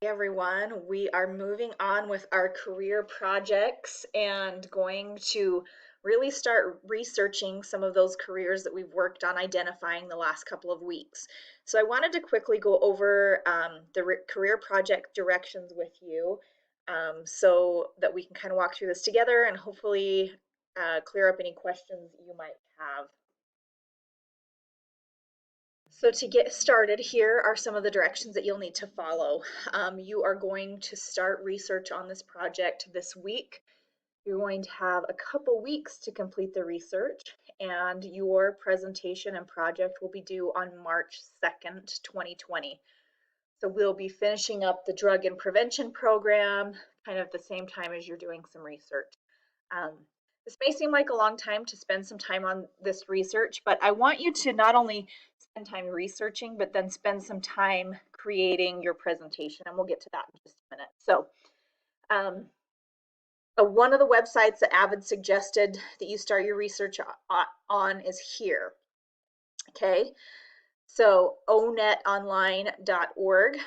Hey everyone, we are moving on with our career projects and going to really start researching some of those careers that we've worked on identifying the last couple of weeks. So I wanted to quickly go over the career project directions with you so that we can kind of walk through this together and hopefully clear up any questions you might have. So to get started, here are some of the directions that you'll need to follow. You are going to start research on this project this week. You're going to have a couple weeks to complete the research, and your presentation and project will be due on March 2nd, 2020. So we'll be finishing up the drug and prevention program kind of at the same time as you're doing some research. Um, this may seem like a long time to spend some time on this research, but I want you to not only spend time researching, but then spend some time creating your presentation, and we'll get to that in just a minute. So one of the websites that Avid suggested that you start your research on is here, okay? So onetonline.org.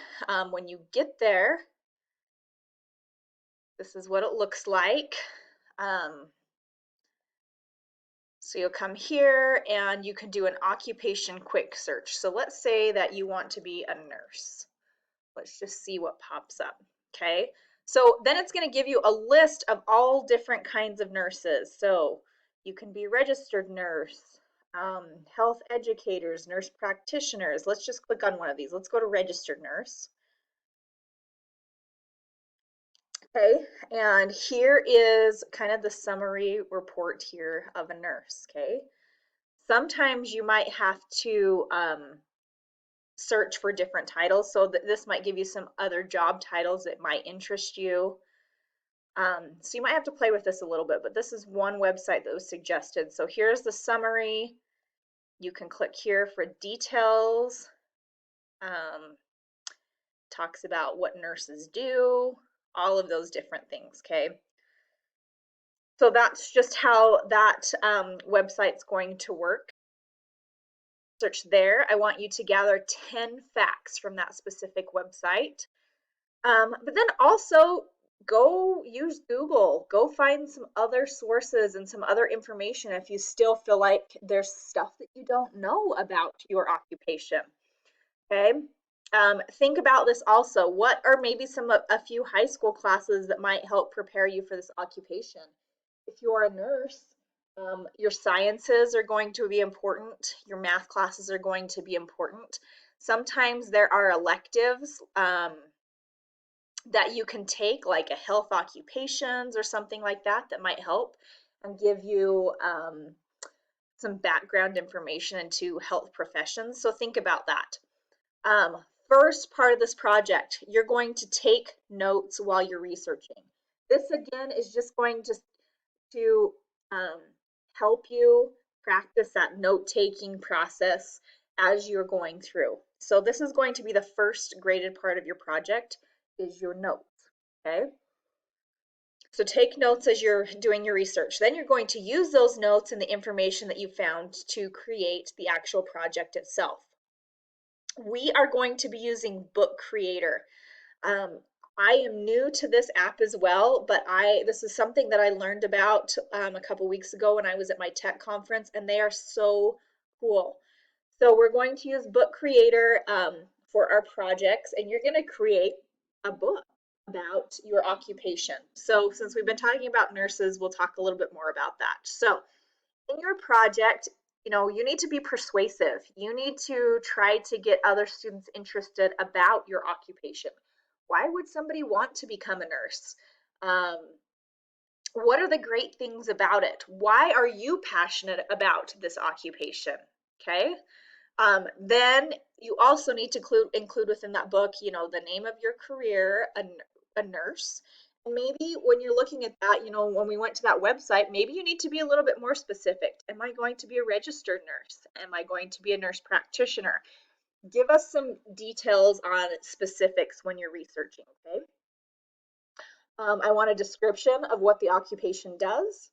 When you get there, this is what it looks like. So you'll come here and you can do an occupation quick search. So let's say that you want to be a nurse. Let's just see what pops up, okay? So then it's going to give you a list of all different kinds of nurses. So you can be registered nurse, health educators, nurse practitioners. Let's just click on one of these. Let's go to registered nurse. Okay, and here is kind of the summary report here of a nurse, okay? Sometimes you might have to search for different titles, so that this might give you some other job titles that might interest you. So you might have to play with this a little bit, but this is one website that was suggested. So here's the summary. You can click here for details. Talks about what nurses do, all of those different things, okay? So that's just how that website's going to work. Search there. I want you to gather 10 facts from that specific website. But then also go use Google. Go find some other sources and some other information if you still feel like there's stuff that you don't know about your occupation. Okay. Think about this also. What are maybe a few high school classes that might help prepare you for this occupation? If you're a nurse, your sciences are going to be important. Your math classes are going to be important. Sometimes there are electives that you can take, like a health occupations or something like that, that might help and give you some background information into health professions. So think about that. First part of this project, you're going to take notes while you're researching. This again is just going to help you practice that note-taking process as you're going through. So this is going to be the first graded part of your project, is your notes, okay? So take notes as you're doing your research. Then you're going to use those notes and the information that you found to create the actual project itself. We are going to be using Book Creator. I am new to this app as well, but this is something that I learned about a couple weeks ago when I was at my tech conference, and they are so cool. So we're going to use Book Creator for our projects, and you're going to create a book about your occupation. So since we've been talking about nurses, we'll talk a little bit more about that. So in your project, you need to be persuasive. You need to try to get other students interested about your occupation. Why would somebody want to become a nurse? What are the great things about it? Why are you passionate about this occupation? Okay. Then you also need to include within that book, the name of your career, a nurse. And maybe when you're looking at that, when we went to that website, maybe you need to be a little bit more specific. Am I going to be a registered nurse? Am I going to be a nurse practitioner? Give us some details on specifics when you're researching, okay? I want a description of what the occupation does.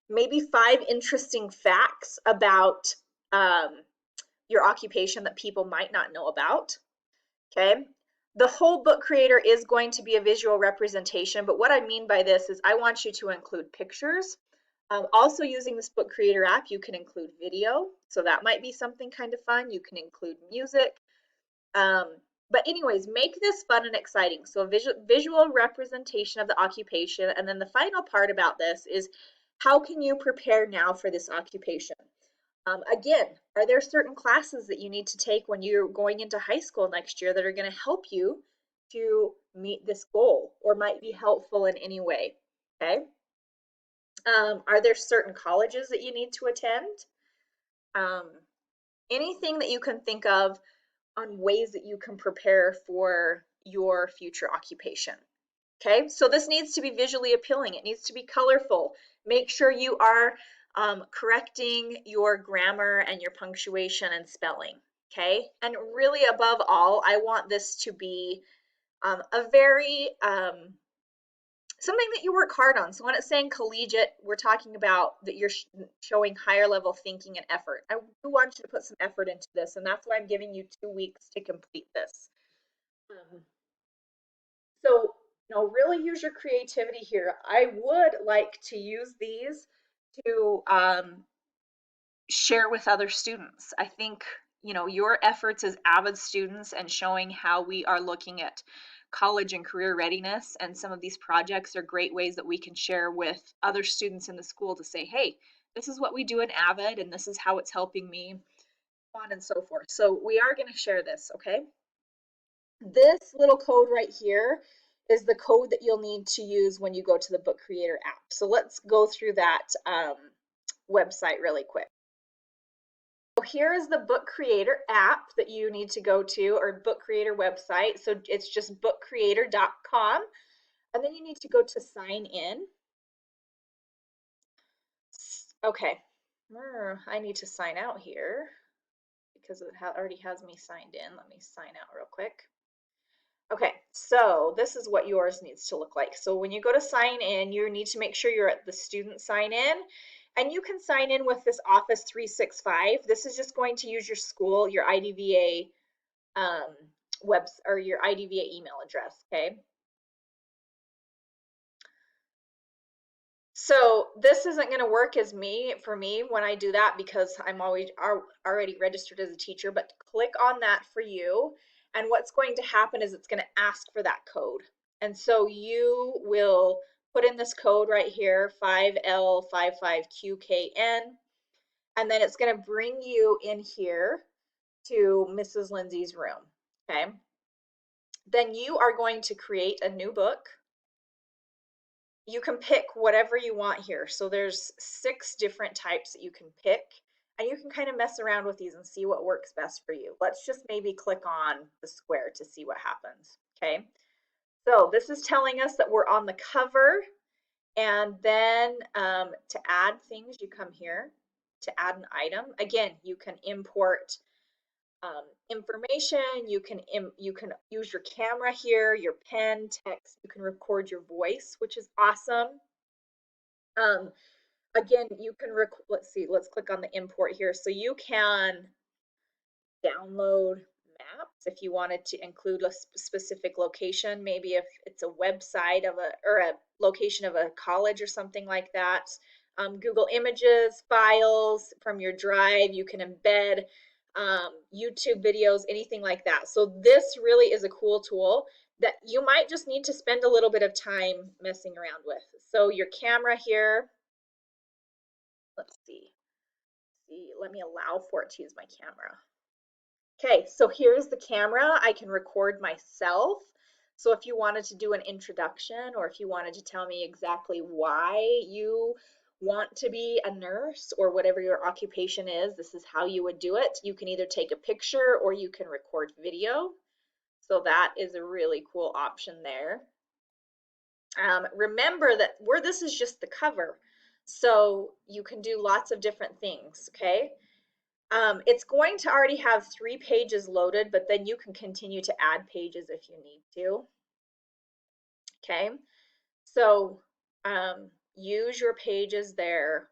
Maybe 5 interesting facts about your occupation that people might not know about, okay? The whole book creator is going to be a visual representation, but what I mean by this is I want you to include pictures. Also using this book creator app, you can include video. So that might be something kind of fun. You can include music. But anyways, make this fun and exciting. So visual representation of the occupation. And then the final part about this is how can you prepare now for this occupation? Again, are there certain classes that you need to take when you're going into high school next year that are going to help you to meet this goal or might be helpful in any way? Okay. Are there certain colleges that you need to attend? Um, Anything that you can think of on ways that you can prepare for your future occupation. Okay, so this needs to be visually appealing. It needs to be colorful. Make sure you are correcting your grammar and your punctuation and spelling. Okay, and really above all, I want this to be a very something that you work hard on. So when it's saying collegiate, we're talking about that you're showing higher level thinking and effort. I do want you to put some effort into this, and that's why I'm giving you 2 weeks to complete this. So, really use your creativity here. I would like to use these to share with other students. I think, your efforts as avid students and showing how we are looking at college and career readiness and some of these projects are great ways that we can share with other students in the school to say, hey, this is what we do in AVID and this is how it's helping me, on and so forth. So we are going to share this, okay? This little code right here is the code that you'll need to use when you go to the Book Creator app. So let's go through that website really quick. So here is the Book Creator app that you need to go to, or Book Creator website. So it's just bookcreator.com. And then you need to go to sign in. Okay, I need to sign out here because it already has me signed in. Let me sign out real quick. Okay, so this is what yours needs to look like. So when you go to sign in, you need to make sure you're at the student sign in, and you can sign in with this Office 365. This is just going to use your school, your IDVA or your IDVA email address, okay? So this isn't going to work for me when I do that because I'm already registered as a teacher, but click on that for you. And what's going to happen is it's going to ask for that code. And so you will put in this code right here, 5L55QKN, and then it's going to bring you in here to Mrs. Lindsay's room, okay? Then you are going to create a new book. You can pick whatever you want here. So there's 6 different types that you can pick, and you can kind of mess around with these and see what works best for you. Let's just maybe click on the square to see what happens, okay? So this is telling us that we're on the cover, and then to add things, you come here to add an item. Again, you can import information, you can use your camera here, your pen, text, you can record your voice, which is awesome. Again, you can let's click on the import here. So you can download maps if you wanted to include a specific location, maybe if it's a website or a location of a college or something like that. Google Images, files from your drive, you can embed YouTube videos, anything like that. So this really is a cool tool that you might just need to spend a little bit of time messing around with. So your camera here, let's see, let me allow for it to use my camera. Okay, so here's the camera. I can record myself. So if you wanted to do an introduction, or if you wanted to tell me exactly why you want to be a nurse or whatever your occupation is, this is how you would do it. You can either take a picture or you can record video. So that is a really cool option there. Remember that this is just the cover. So you can do lots of different things, okay? It's going to already have 3 pages loaded, but then you can continue to add pages if you need to. Okay, so use your pages there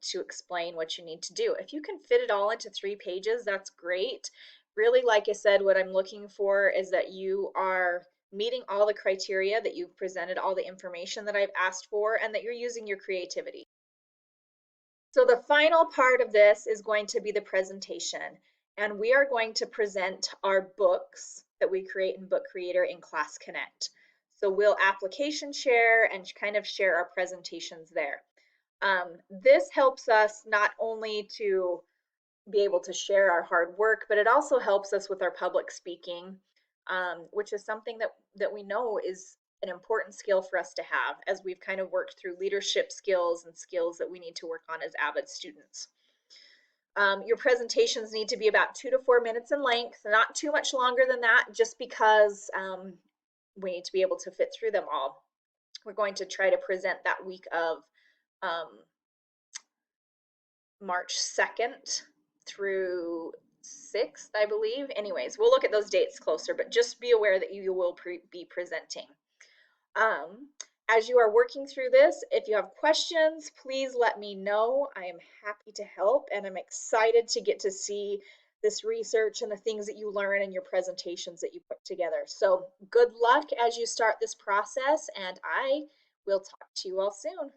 to explain what you need to do. If you can fit it all into 3 pages, that's great. Really, like I said, what I'm looking for is that you are meeting all the criteria, that you've presented all the information that I've asked for, and that you're using your creativity. So the final part of this is going to be the presentation, and we are going to present our books that we create in Book Creator in Class Connect. So we'll application share and kind of share our presentations there. This helps us not only to be able to share our hard work, but it also helps us with our public speaking, which is something that we know is an important skill for us to have as we've kind of worked through leadership skills and skills that we need to work on as AVID students. Your presentations need to be about 2 to 4 minutes in length, not too much longer than that, just because we need to be able to fit through them all. We're going to try to present that week of March 2nd through 6th, I believe. Anyways, we'll look at those dates closer, but just be aware that you will be presenting. As you are working through this, if you have questions, please let me know. I am happy to help, and I'm excited to get to see this research and the things that you learn in your presentations that you put together. So good luck as you start this process, and I will talk to you all soon.